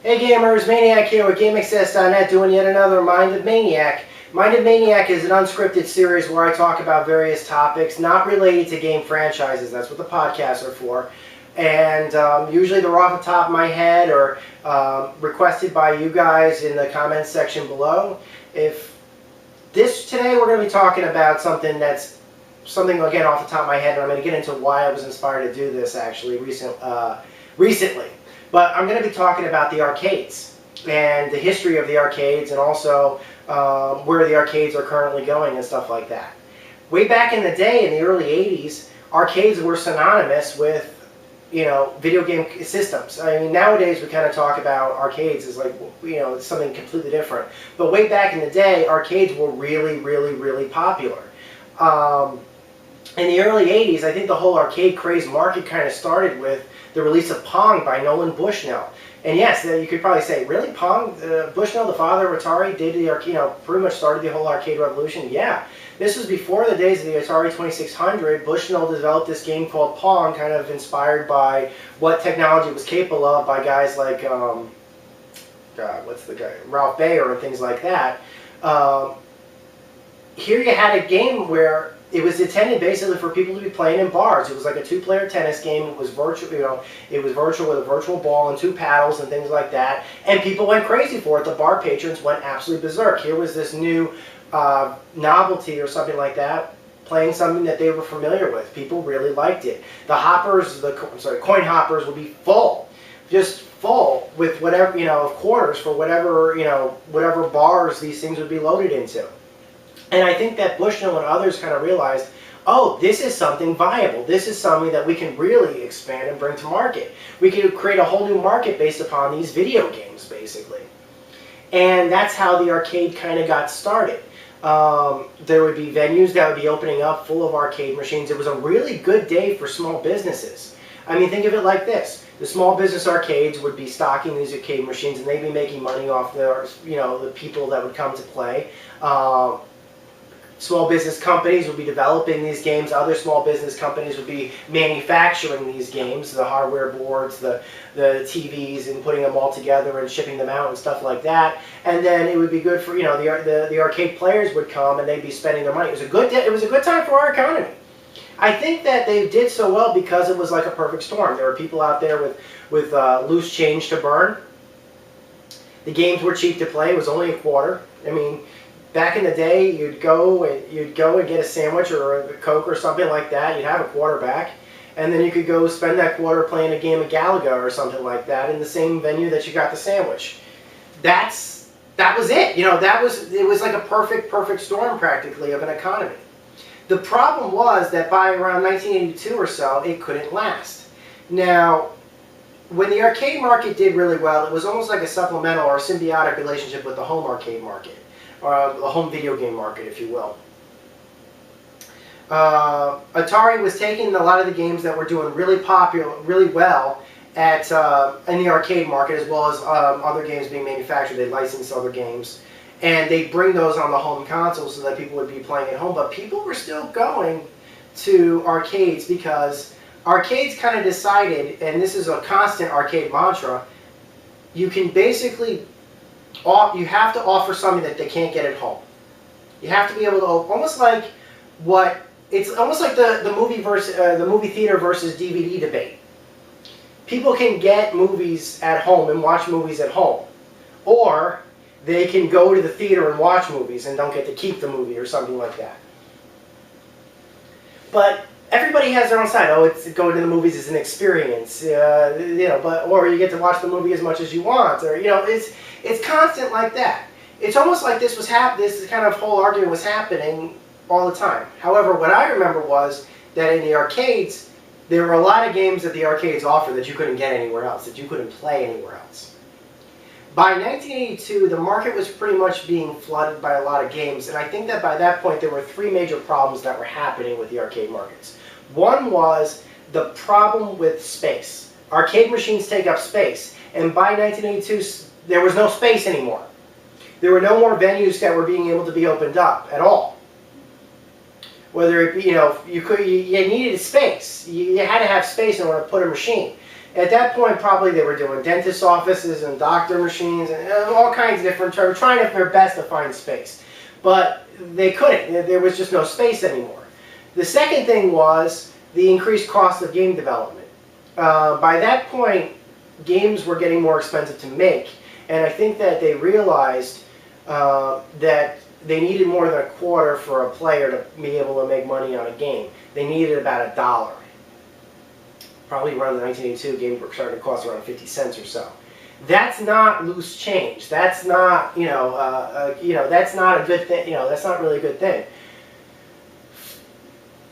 Hey gamers, Maniac here with GameAccess.net doing yet another Minded Maniac. Minded Maniac is an unscripted series where I talk about various topics not related to game franchises. That's what the podcasts are for. And usually they're off the top of my head or requested by you guys in the comments section below. Today we're going to be talking about something again off the top of my head, and I'm going to get into why I was inspired to do this actually recently. But I'm going to be talking about the arcades and the history of the arcades, and also where the arcades are currently going and stuff like that. Way back in the day, in the early 80s, arcades were synonymous with, video game systems. I mean, nowadays we kind of talk about arcades as like, it's something completely different. But way back in the day, arcades were really, really, really popular. In the early 80s, I think the whole arcade craze market kind of started with the release of Pong by Nolan Bushnell. And yes, you could probably say, really, Pong, Bushnell, the father of Atari, did the arcade, pretty much started the whole arcade revolution? Yeah. This was before the days of the Atari 2600. Bushnell developed this game called Pong, kind of inspired by what technology was capable of by guys like, Ralph Baer and things like that. Here you had a game where it was intended basically for people to be playing in bars. It was like a two-player tennis game. It was virtual, it was virtual with a virtual ball and two paddles and things like that. And people went crazy for it. The bar patrons went absolutely berserk. Here was this new novelty or something like that, playing something that they were familiar with. People really liked it. The hoppers, coin hoppers would be full, just full with whatever, quarters for whatever bars these things would be loaded into. And I think that Bushnell and others kind of realized, oh, this is something viable. This is something that we can really expand and bring to market. We can create a whole new market based upon these video games, basically. And that's how the arcade kind of got started. There would be venues that would be opening up full of arcade machines. It was a really good day for small businesses. I mean, think of it like this. The small business arcades would be stocking these arcade machines, and they'd be making money off the people that would come to play. Small business companies would be developing these games. Other small business companies would be manufacturing these games, the hardware boards, the TVs, and putting them all together and shipping them out and stuff like that. And then it would be good for, the arcade players would come and they'd be spending their money. It was a good time for our economy. I think that they did so well because it was like a perfect storm. There were people out there with loose change to burn. The games were cheap to play. It was only a quarter. I mean, back in the day, you'd go and get a sandwich or a Coke or something like that. You'd have a quarter back, and then you could go spend that quarter playing a game of Galaga or something like that in the same venue that you got the sandwich. That was it. It was like a perfect storm practically of an economy. The problem was that by around 1982 or so, it couldn't last. Now, when the arcade market did really well, it was almost like a supplemental or a symbiotic relationship with the home arcade market, or the home video game market, if you will. Atari was taking a lot of the games that were doing really well in the arcade market, as well as other games being manufactured. They licensed other games, and they bring those on the home console so that people would be playing at home. But people were still going to arcades because arcades kind of decided, and this is a constant arcade mantra, you can basically, you have to offer something that they can't get at home. You have to be able to, it's almost like the movie theater versus DVD debate. People can get movies at home and watch movies at home, or they can go to the theater and watch movies and don't get to keep the movie or something like that. But everybody has their own side. Oh, it's going to the movies is an experience, or you get to watch the movie as much as you want, or it's constant like that. It's almost like this kind of whole argument was happening all the time. However, what I remember was that in the arcades, there were a lot of games that the arcades offered that you couldn't get anywhere else, that you couldn't play anywhere else. By 1982, the market was pretty much being flooded by a lot of games, and I think that by that point there were three major problems that were happening with the arcade markets. One was the problem with space. Arcade machines take up space, and by 1982 there was no space anymore. There were no more venues that were being able to be opened up at all. Whether it be, you needed space. You had to have space in order to put a machine. At that point, probably they were doing dentist offices and doctor machines and all kinds of different terms, trying their best to find space. But they couldn't. There was just no space anymore. The second thing was the increased cost of game development. By that point, games were getting more expensive to make, and I think that they realized that they needed more than a quarter for a player to be able to make money on a game. They needed about $1. Probably around 1982, games were starting to cost around 50 cents or so. That's not loose change. That's not, that's not a good thing. That's not really a good thing.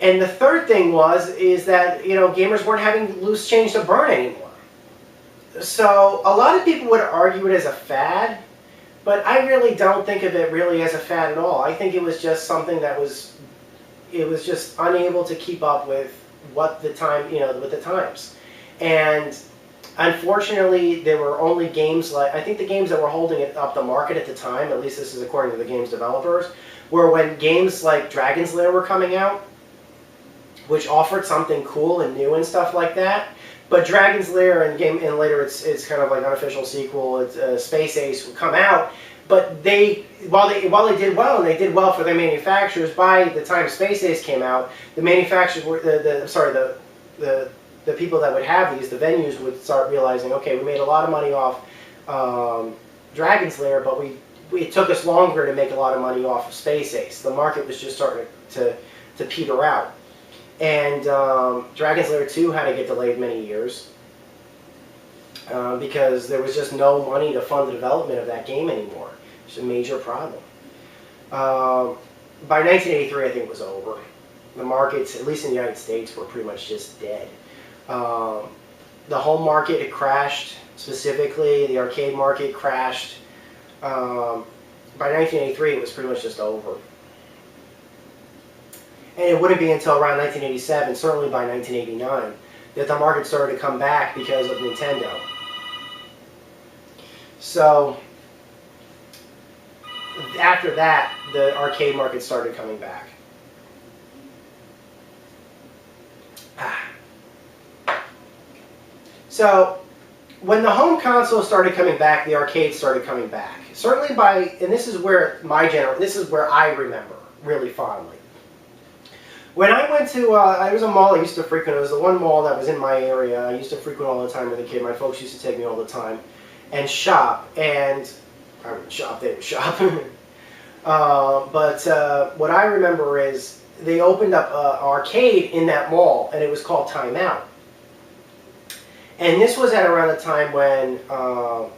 And the third thing is that gamers weren't having loose change to burn anymore. So a lot of people would argue it as a fad, but I really don't think of it really as a fad at all. I think it was just something that was just unable to keep up with what the time, with the times. And unfortunately, there were only games I think the games that were holding it up the market at the time, at least this is according to the game's developers, were when games like Dragon's Lair were coming out, which offered something cool and new and stuff like that. But Dragon's Lair and later it's kind of like an unofficial sequel, it's Space Ace would come out. But while they did well, and they did well for their manufacturers, by the time Space Ace came out, the manufacturers were the people that would have these, the venues would start realizing, okay, we made a lot of money off Dragon's Lair, but it took us longer to make a lot of money off of Space Ace. The market was just starting to peter out, and Dragon's Lair 2 had to get delayed many years. Because there was just no money to fund the development of that game anymore. It's a major problem. By 1983, I think it was over. The markets, at least in the United States, were pretty much just dead. The home market had crashed, specifically. The arcade market crashed. By 1983, it was pretty much just over. And it wouldn't be until around 1987, certainly by 1989, that the market started to come back because of Nintendo. So after that, the arcade market started coming back. So when the home console started coming back, the arcades started coming back. Certainly and this is where I remember really fondly. When I went to, it was a mall I used to frequent. It was the one mall that was in my area. I used to frequent all the time as a kid. My folks used to take me all the time and shop. And I wouldn't shop, they would shop. But what I remember is they opened up an arcade in that mall, and it was called Timeout. And this was at around the time when,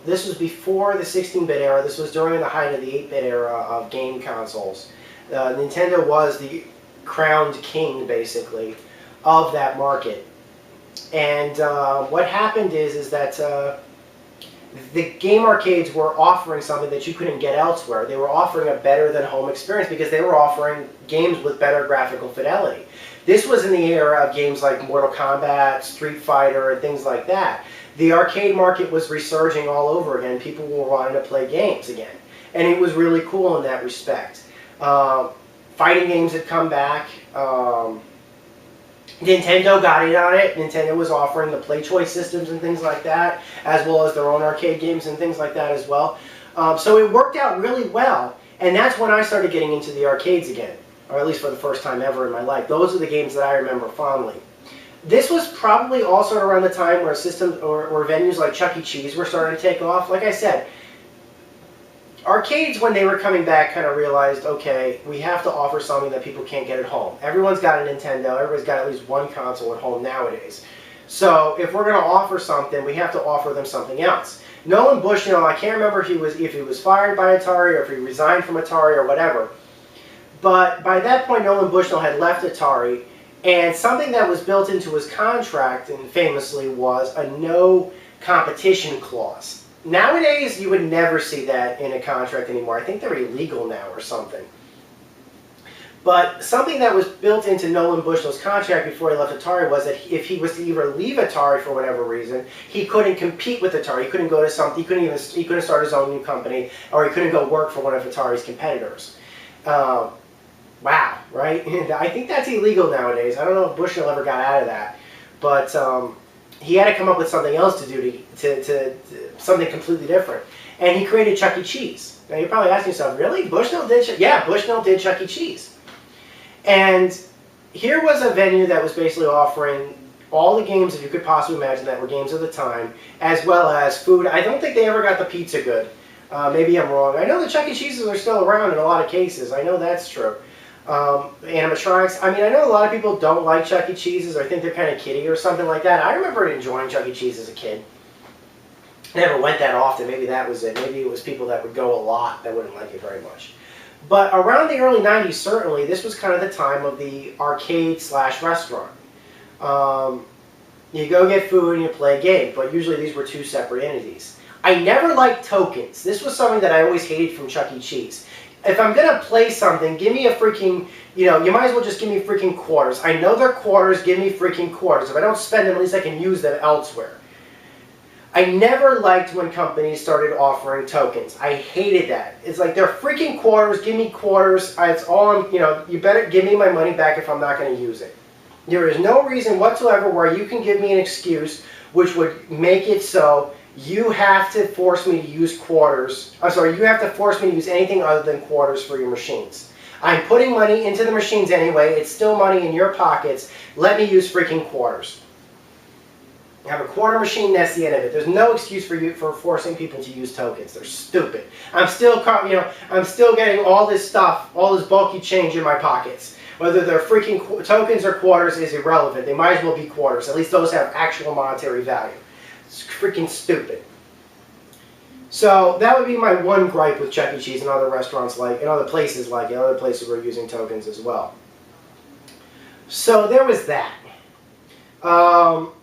this was before the 16-bit era. This was during the height of the 8-bit era of game consoles. Nintendo was the crowned king, basically, of that market. And what happened is that the game arcades were offering something that you couldn't get elsewhere. They were offering a better than home experience because they were offering games with better graphical fidelity. This was in the era of games like Mortal Kombat, Street Fighter, and things like that. The arcade market was resurging all over again. People were wanting to play games again. And it was really cool in that respect. Fighting games had come back. Nintendo got in on it. Nintendo was offering the Play Choice systems and things like that, as well as their own arcade games and things like that as well. So it worked out really well, and that's when I started getting into the arcades again, or at least for the first time ever in my life. Those are the games that I remember fondly. This was probably also around the time where systems or venues like Chuck E. Cheese were starting to take off. Like I said, arcades, when they were coming back, kind of realized, okay, we have to offer something that people can't get at home. Everyone's got a Nintendo. Everybody's got at least one console at home nowadays. So if we're going to offer something, we have to offer them something else. Nolan Bushnell, I can't remember if he was fired by Atari or if he resigned from Atari or whatever. But by that point, Nolan Bushnell had left Atari, and something that was built into his contract, and famously, was a no competition clause. Nowadays, you would never see that in a contract anymore. I think they're illegal now or something. But something that was built into Nolan Bushnell's contract before he left Atari was that if he was to either leave Atari for whatever reason, he couldn't compete with Atari. He couldn't go to something. He couldn't start his own new company, or he couldn't go work for one of Atari's competitors. Wow, right? I think that's illegal nowadays. I don't know if Bushnell ever got out of that, but he had to come up with something else to do to something completely different. And he created Chuck E. Cheese. Now you're probably asking yourself, really? Bushnell did? Yeah, Bushnell did Chuck E. Cheese. And here was a venue that was basically offering all the games that you could possibly imagine that were games of the time, as well as food. I don't think they ever got the pizza good. Maybe I'm wrong. I know the Chuck E. Cheeses are still around in a lot of cases. I know that's true. Animatronics. I mean, I know a lot of people don't like Chuck E. Cheeses or think they're kind of kiddie or something like that. I remember enjoying Chuck E. Cheese as a kid. Never went that often. Maybe that was it. Maybe it was people that would go a lot that wouldn't like it very much. But around the early 90s, certainly, this was kind of the time of the arcade/restaurant. You go get food and you play a game, but usually these were two separate entities. I never liked tokens. This was something that I always hated from Chuck E. Cheese. If I'm going to play something, give me a freaking, you might as well just give me freaking quarters. I know they're quarters, give me freaking quarters. If I don't spend them, at least I can use them elsewhere. I never liked when companies started offering tokens. I hated that. It's like, they're freaking quarters, give me quarters. It's all, you better give me my money back if I'm not going to use it. There is no reason whatsoever where you can give me an excuse which would make it so you have to force me to use quarters. I'm sorry, you have to force me to use anything other than quarters for your machines. I'm putting money into the machines anyway. It's still money in your pockets. Let me use freaking quarters. I have a quarter machine, that's the end of it. There's no excuse for you for forcing people to use tokens. They're stupid. I'm still getting all this stuff, all this bulky change in my pockets. Whether they're freaking tokens or quarters is irrelevant. They might as well be quarters. At least those have actual monetary value. It's freaking stupid. So that would be my one gripe with Chuck E. Cheese and other restaurants and other places like it. Other places were using tokens as well. So there was that.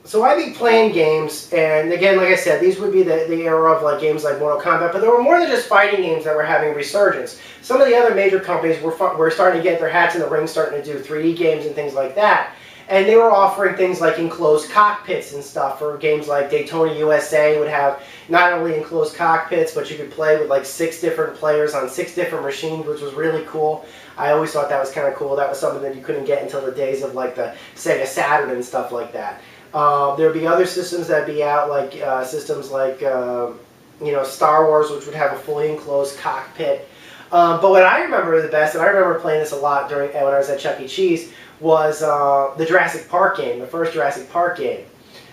So I'd be playing games, and again, like I said, these would be the era of games like Mortal Kombat, but there were more than just fighting games that were having resurgence. Some of the other major companies were starting to get their hats in the ring, starting to do 3D games and things like that. And they were offering things like enclosed cockpits and stuff for games like Daytona USA would have not only enclosed cockpits, but you could play with 6 different players on 6 different machines, which was really cool. I always thought that was kind of cool. That was something that you couldn't get until the days of the Sega Saturn and stuff like that. There would be other systems that would be out, systems like Star Wars, which would have a fully enclosed cockpit. But what I remember the best, and I remember playing this a lot when I was at Chuck E. Cheese, was the Jurassic Park game, the first Jurassic Park game,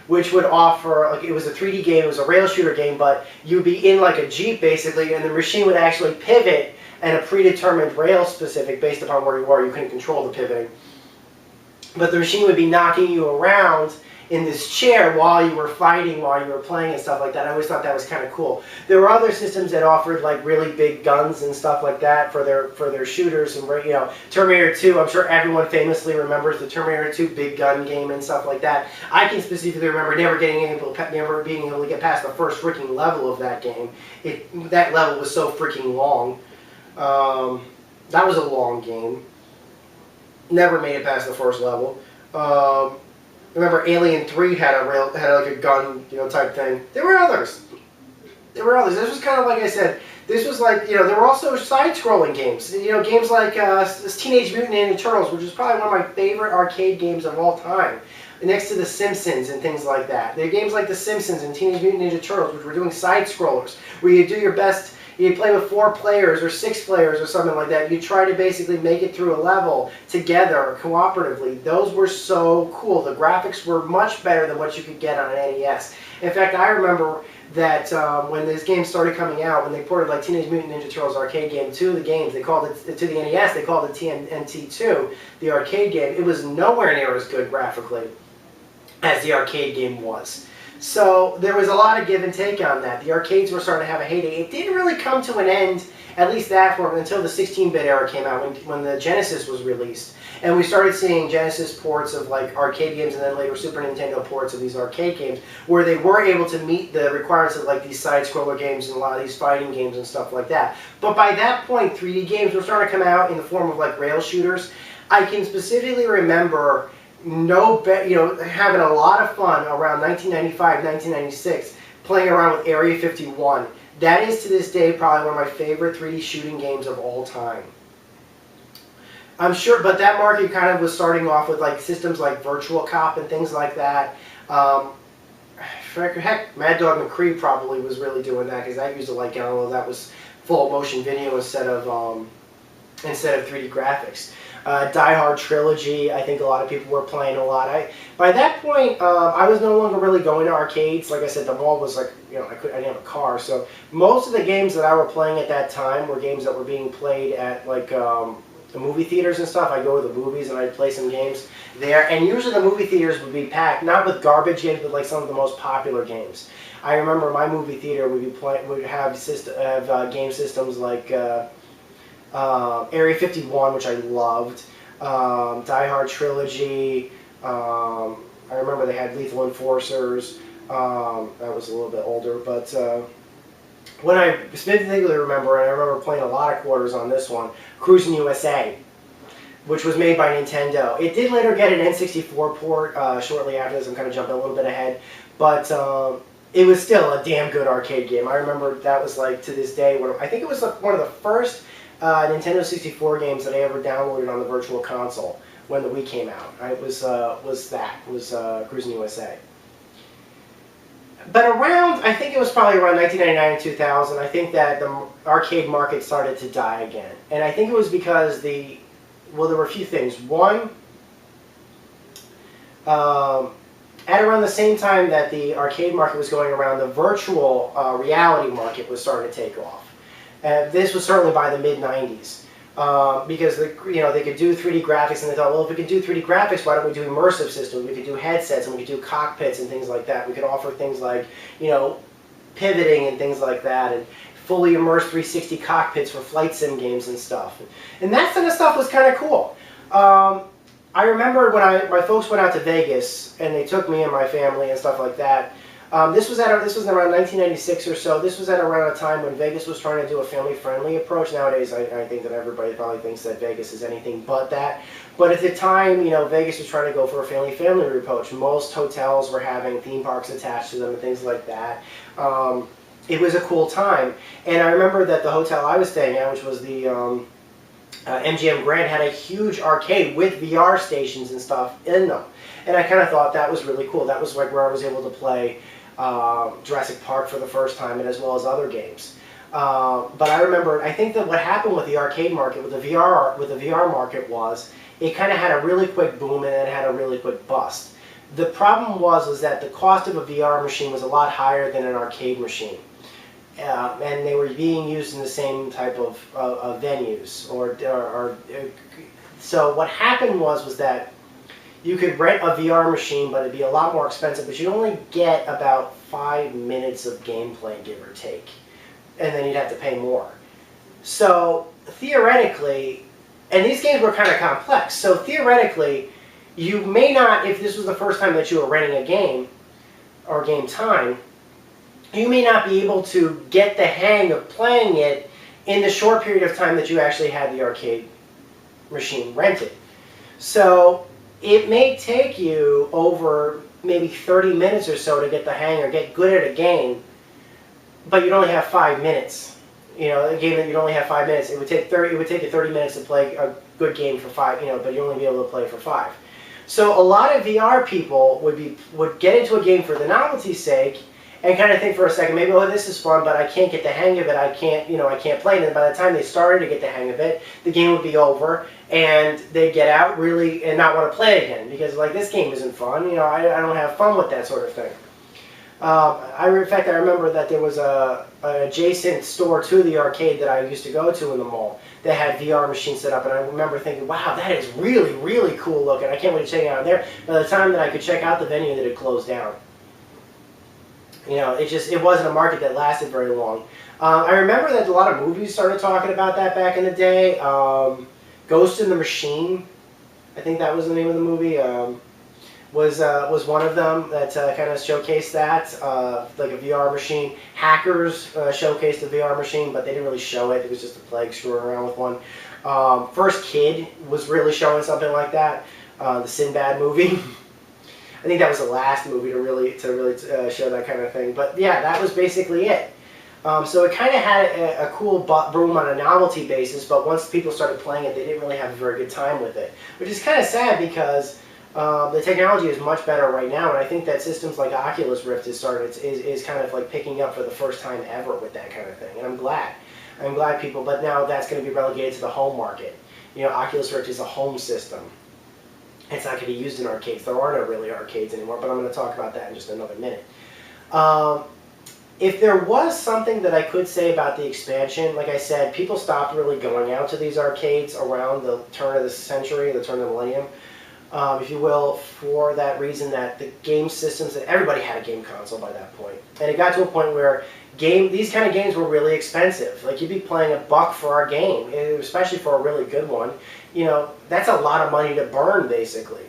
which would offer, it was a 3D game, it was a rail shooter game, but you'd be in a Jeep basically, and the machine would actually pivot and a predetermined rail specific based upon where you were. You couldn't control the pivoting. But the machine would be knocking you around in this chair while you were fighting, while you were playing and stuff like that. I always thought that was kind of cool. There were other systems that offered really big guns and stuff like that for their shooters, and Terminator 2. I'm sure everyone famously remembers the Terminator 2 big gun game and stuff like that. I can specifically remember never being able to get past the first freaking level of that game. That level was so freaking long. That was a long game. Never made it past the first level. Remember Alien 3 had a gun, type thing. There were others. This was kind of like I said. This was there were also side-scrolling games. Games like Teenage Mutant Ninja Turtles, which is probably one of my favorite arcade games of all time. Next to The Simpsons and things like that. There are games like The Simpsons and Teenage Mutant Ninja Turtles, which were doing side-scrollers, where you do your best. You play with 4 players or 6 players or something like that. You try to basically make it through a level together, cooperatively. Those were so cool. The graphics were much better than what you could get on an NES. In fact, I remember that when this game started coming out, when they ported Teenage Mutant Ninja Turtles arcade game to the games, they called it to the NES. They called it TMNT2, the arcade game. It was nowhere near as good graphically as the arcade game was. So there was a lot of give and take on that. The arcades were starting to have a heyday. It didn't really come to an end, at least that form, until the 16-bit era came out, when the Genesis was released. And we started seeing Genesis ports of arcade games, and then later Super Nintendo ports of these arcade games, where they were able to meet the requirements of these side-scroller games and a lot of these fighting games and stuff like that. But by that point, 3D games were starting to come out in the form of rail shooters. I can specifically remember having a lot of fun around 1995, 1996, playing around with Area 51. That is to this day probably one of my favorite 3D shooting games of all time. I'm sure, but that market kind of was starting off with systems like Virtual Cop and things like that. heck, Mad Dog McCree probably was really doing that, because that used to, like, I don't know, that was full motion video instead of 3D graphics. Die Hard Trilogy, I think a lot of people were playing a lot. By that point, I was no longer really going to arcades. Like I said, the mall was like, you know, I didn't have a car, so most of the games that I were playing at that time were games that were being played at, like, the movie theaters and stuff. I'd go to the movies and I'd play some games there, and usually the movie theaters would be packed, not with garbage games, but like some of the most popular games. I remember my movie theater would have game systems like Area 51, which I loved, Die Hard Trilogy. I remember they had Lethal Enforcers. That was a little bit older, but when I specifically remember, and I remember playing a lot of quarters on this one, Cruis'n USA, which was made by Nintendo. It did later get an N64 port shortly after this. I'm kind of jumping a little bit ahead, but it was still a damn good arcade game. I remember that was, like, to this day, I think it was one of the first Nintendo 64 games that I ever downloaded on the Virtual Console when the Wii came out. It was Cruis'n USA. But around, I think it was probably around 1999 and 2000, I think that the arcade market started to die again. And I think it was because well, there were a few things. One, at around the same time that the arcade market was going around, the virtual reality market was starting to take off. This was certainly by the mid-90s. Because they could do 3D graphics, and they thought, well, if we could do 3D graphics, why don't we do immersive systems? We could do headsets, and we could do cockpits and things like that. We could offer things like, pivoting and things like that, and fully immersed 360 cockpits for flight sim games and stuff. And that kind of stuff was kind of cool. I remember when my folks went out to Vegas, and they took me and my family and stuff like that. This was around 1996 or so. This was at around a time when Vegas was trying to do a family-friendly approach. Nowadays, I think that everybody probably thinks that Vegas is anything but that. But at the time, Vegas was trying to go for a family-friendly approach. Most hotels were having theme parks attached to them and things like that. It was a cool time. And I remember that the hotel I was staying at, which was the MGM Grand, had a huge arcade with VR stations and stuff in them. And I kind of thought that was really cool. That was like where I was able to play Jurassic Park for the first time, and as well as other games. But I remember, I think that what happened with the arcade market, with the VR market, was it kind of had a really quick boom and then it had a really quick bust. The problem was that the cost of a VR machine was a lot higher than an arcade machine. And they were being used in the same type of venues. So what happened was that you could rent a VR machine, but it'd be a lot more expensive, but you'd only get about 5 minutes of gameplay, give or take. And then you'd have to pay more. So theoretically, and these games were kind of complex, so theoretically, you may not, if this was the first time that you were renting a game, or game time, you may not be able to get the hang of playing it in the short period of time that you actually had the arcade machine rented. So it may take you over maybe 30 minutes or so to get the hang or get good at a game, but you'd only have 5 minutes. A game that you'd only have 5 minutes, it would take you 30 minutes to play a good game for 5, but you'd only be able to play for 5. So a lot of VR people would get into a game for the novelty's sake and kind of think for a second, maybe, oh, this is fun, but I can't get the hang of it. I can't play it. And by the time they started to get the hang of it, the game would be over, and they'd get out really and not want to play it again because, like, this game isn't fun. I don't have fun with that sort of thing. In fact, I remember that there was an adjacent store to the arcade that I used to go to in the mall that had VR machines set up, and I remember thinking, wow, that is really, really cool looking. I can't wait to check it out there. By the time that I could check out the venue, that had closed down. It wasn't a market that lasted very long. I remember that a lot of movies started talking about that back in the day. Ghost in the Machine, I think that was the name of the movie, was one of them that kind of showcased that, like a VR machine. Hackers showcased a VR machine, but they didn't really show it. It was just a plague screwing around with one. First Kid was really showing something like that, the Sinbad movie. I think that was the last movie to really show that kind of thing. But yeah, that was basically it. So it kind of had a cool boom on a novelty basis, but once people started playing it, they didn't really have a very good time with it. Which is kind of sad because The technology is much better right now, and I think that systems like Oculus Rift is kind of like picking up for the first time ever with that kind of thing, and I'm glad. I'm glad people, but now that's going to be relegated to the home market. You know, Oculus Rift is a home system. It's not going to be used in arcades. There are no really arcades anymore, but I'm going to talk about that in just another minute. If there was something that I could say about the expansion, like I said, people stopped really going out to these arcades around the turn of the century, the turn of the millennium, if you will, for that reason that the game systems, that everybody had a game console by that point. And it got to a point where these kind of games were really expensive. Like, you'd be playing $1 for our game, especially for a really good one. You know, that's a lot of money to burn, basically.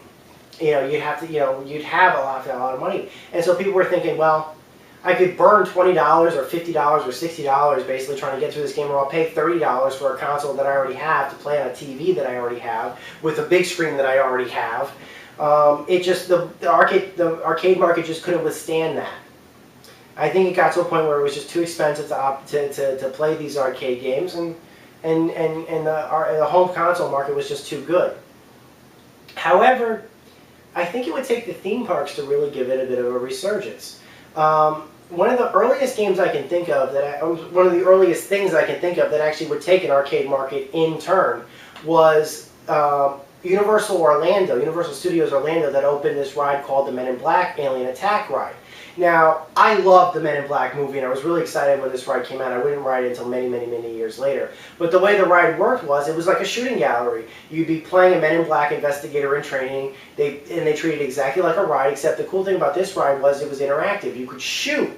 You know, you'd have a lot of money. And so people were thinking, well, I could burn $20 or $50 or $60 basically trying to get through this game, or I'll pay $30 for a console that I already have to play on a TV that I already have with a big screen that I already have. The arcade market just couldn't withstand that. I think it got to a point where it was just too expensive to play these arcade games, and the home console market was just too good. However, I think it would take the theme parks to really give it a bit of a resurgence. One of the earliest games I can think of one of the earliest things I can think of that actually would take an arcade market in turn was Universal Studios Orlando, that opened this ride called the Men in Black Alien Attack ride. Now, I loved the Men in Black movie, and I was really excited when this ride came out. I wouldn't ride it until many, many, many years later. But the way the ride worked was, it was like a shooting gallery. You'd be playing a Men in Black investigator in training, and they treated it exactly like a ride, except the cool thing about this ride was it was interactive. You could shoot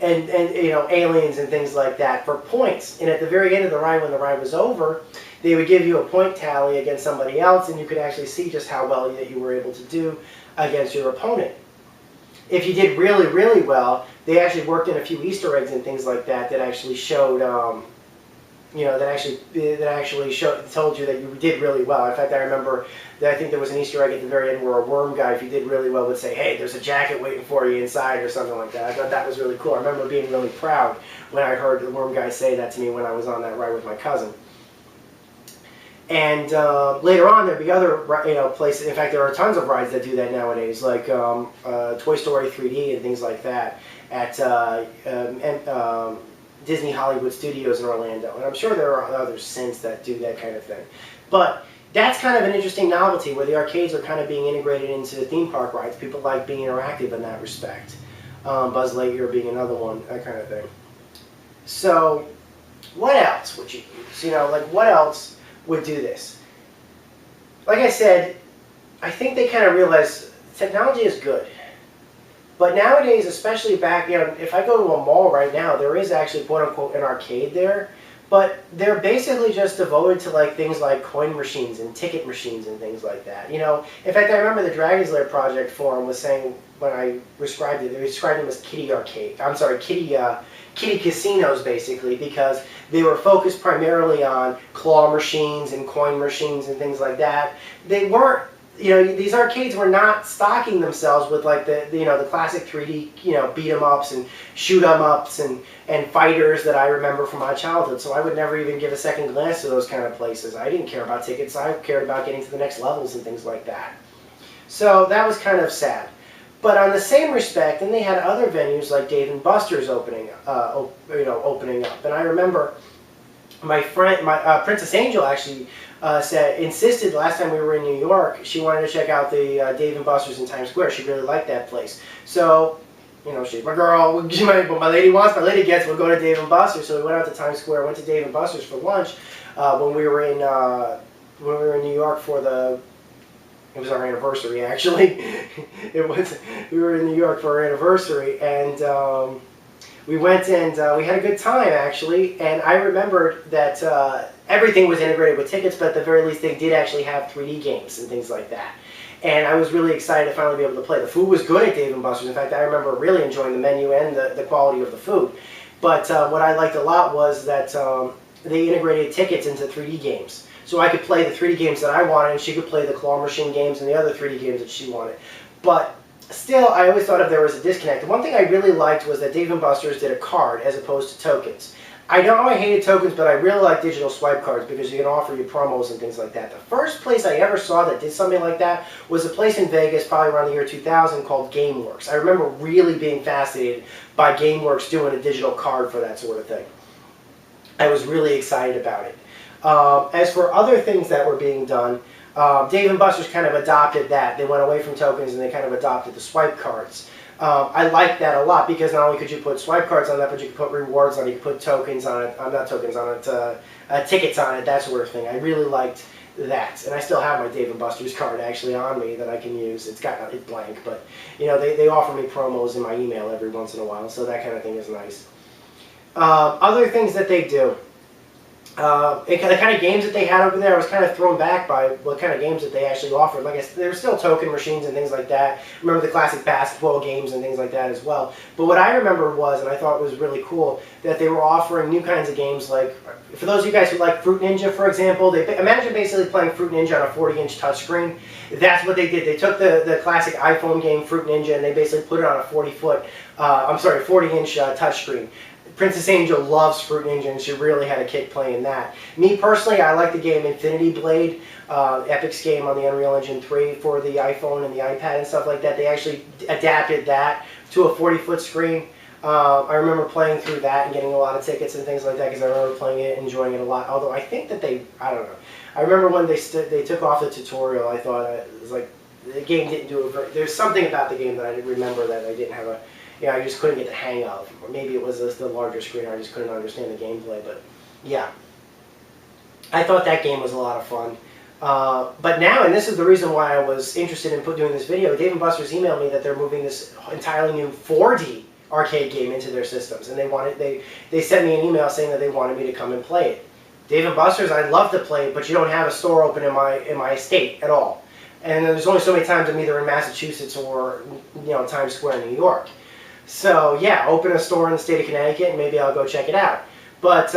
and you know, aliens and things like that for points. And at the very end of the ride, when the ride was over, they would give you a point tally against somebody else, and you could actually see just how well that you were able to do against your opponent. If you did really, really well, they actually worked in a few Easter eggs and things like that that actually showed, you know, told you that you did really well. In fact, I remember that I think there was an Easter egg at the very end where a worm guy, if you did really well, would say, "Hey, there's a jacket waiting for you inside," or something like that. I thought that was really cool. I remember being really proud when I heard the worm guy say that to me when I was on that ride with my cousin. And later on, there'd be other, you know, places. In fact, there are tons of rides that do that nowadays, like Toy Story 3D and things like that at Disney Hollywood Studios in Orlando. And I'm sure there are others since that do that kind of thing. But that's kind of an interesting novelty, where the arcades are kind of being integrated into the theme park rides. People like being interactive in that respect. Buzz Lightyear being another one, that kind of thing. So, what else would you use? You know, like, what else would do this? Like I said, I think they kind of realize technology is good. But nowadays, especially back, you know, if I go to a mall right now, there is actually, quote unquote, an arcade there. But they're basically just devoted to like things like coin machines and ticket machines and things like that. You know, in fact, I remember the Dragon's Lair Project forum was saying, when I described it, they described them as kitty casinos, basically, because they were focused primarily on claw machines and coin machines and things like that. They weren't, you know, these arcades were not stocking themselves with like the classic 3D, you know, beat 'em ups and shoot 'em ups and fighters that I remember from my childhood. So I would never even give a second glance to those kind of places. I didn't care about tickets. I cared about getting to the next levels and things like that. So that was kind of sad. But on the same respect, then they had other venues like Dave & Buster's opening up. And I remember my friend, Princess Angel, actually insisted last time we were in New York, she wanted to check out the Dave & Buster's in Times Square. She really liked that place. So, you know, she's my girl. What my lady wants, my lady gets. We'll go to Dave & Buster's. So we went out to Times Square, went to Dave & Buster's for lunch when we were in New York for the. It was our anniversary, actually. We were in New York for our anniversary, and we went and we had a good time, actually. And I remembered that everything was integrated with tickets, but at the very least, they did actually have 3D games and things like that. And I was really excited to finally be able to play. The food was good at Dave & Buster's. In fact, I remember really enjoying the menu and the quality of the food. But what I liked a lot was that they integrated tickets into 3D games. So I could play the 3D games that I wanted, and she could play the claw machine games and the other 3D games that she wanted. But still, I always thought if there was a disconnect. The one thing I really liked was that Dave & Buster's did a card as opposed to tokens. I know I hated tokens, but I really like digital swipe cards because you can offer you promos and things like that. The first place I ever saw that did something like that was a place in Vegas, probably around the year 2000, called GameWorks. I remember really being fascinated by GameWorks doing a digital card for that sort of thing. I was really excited about it. As for other things that were being done, Dave & Buster's kind of adopted that. They went away from tokens and they kind of adopted the swipe cards. I like that a lot because not only could you put swipe cards on that, but you could put rewards on it, you could put tokens on it, not tokens on it, tickets on it, that sort of thing. I really liked that. And I still have my Dave & Buster's card actually on me that I can use. It's blank, but you know, they offer me promos in my email every once in a while, so that kind of thing is nice. Other things that they do. The kind of games that they had over there, I was kind of thrown back by what kind of games that they actually offered. Like I said, there were still token machines and things like that. I remember the classic basketball games and things like that as well. But what I remember was, and I thought was really cool, that they were offering new kinds of games. Like, for those of you guys who like Fruit Ninja, for example, imagine basically playing Fruit Ninja on a 40-inch touchscreen. That's what they did. They took the classic iPhone game Fruit Ninja and they basically put it on a 40-inch touchscreen. Princess Angel loves Fruit Ninja and she really had a kick playing that. Me personally, I like the game Infinity Blade, Epic's game on the Unreal Engine 3 for the iPhone and the iPad and stuff like that. They actually adapted that to a 40-foot screen. I remember playing through that and getting a lot of tickets and things like that because I remember playing it, enjoying it a lot. Although I think that I don't know. I remember when they took off the tutorial, I thought it was like the game didn't do it. There's something about the game that I didn't remember that I didn't have a. Yeah, I just couldn't get the hang of. Or maybe it was the larger screen, I just couldn't understand the gameplay, but yeah. I thought that game was a lot of fun. But now, and this is the reason why I was interested in doing this video, Dave & Buster's emailed me that they're moving this entirely new 4D arcade game into their systems. And they sent me an email saying that they wanted me to come and play it. Dave & Buster's, I'd love to play it, but you don't have a store open in my state at all. And there's only so many times I'm either in Massachusetts or Times Square in New York. So yeah, open a store in the state of Connecticut and maybe I'll go check it out. But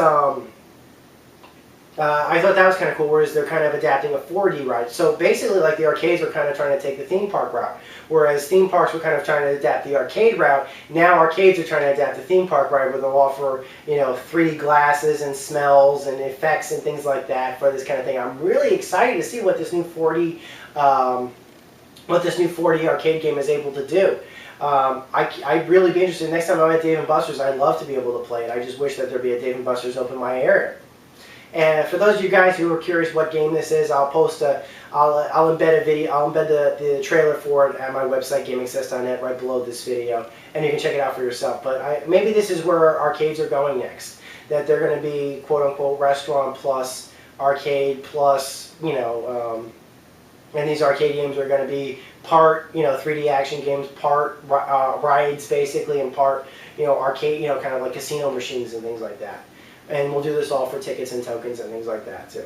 I thought that was kind of cool, whereas they're kind of adapting a 4D ride. So basically, like, the arcades were kind of trying to take the theme park route, whereas theme parks were kind of trying to adapt the arcade route. Now arcades are trying to adapt the theme park ride, where they'll offer 3D glasses and smells and effects and things like that for this kind of thing. I'm really excited to see what this new 4D arcade game is able to do. I'd really be interested. Next time I'm at Dave & Buster's, I'd love to be able to play it. I just wish that there'd be a Dave & Buster's open in my area. And for those of you guys who are curious what game this is, I'll embed a video. I'll embed the trailer for it at my website, GamingSess.net, right below this video, and you can check it out for yourself. But maybe this is where arcades are going next. That they're going to be quote-unquote restaurant plus arcade plus and these arcade games are going to be part 3D action games, part rides basically, and part arcade kind of like casino machines and things like that. And we'll do this all for tickets and tokens and things like that too.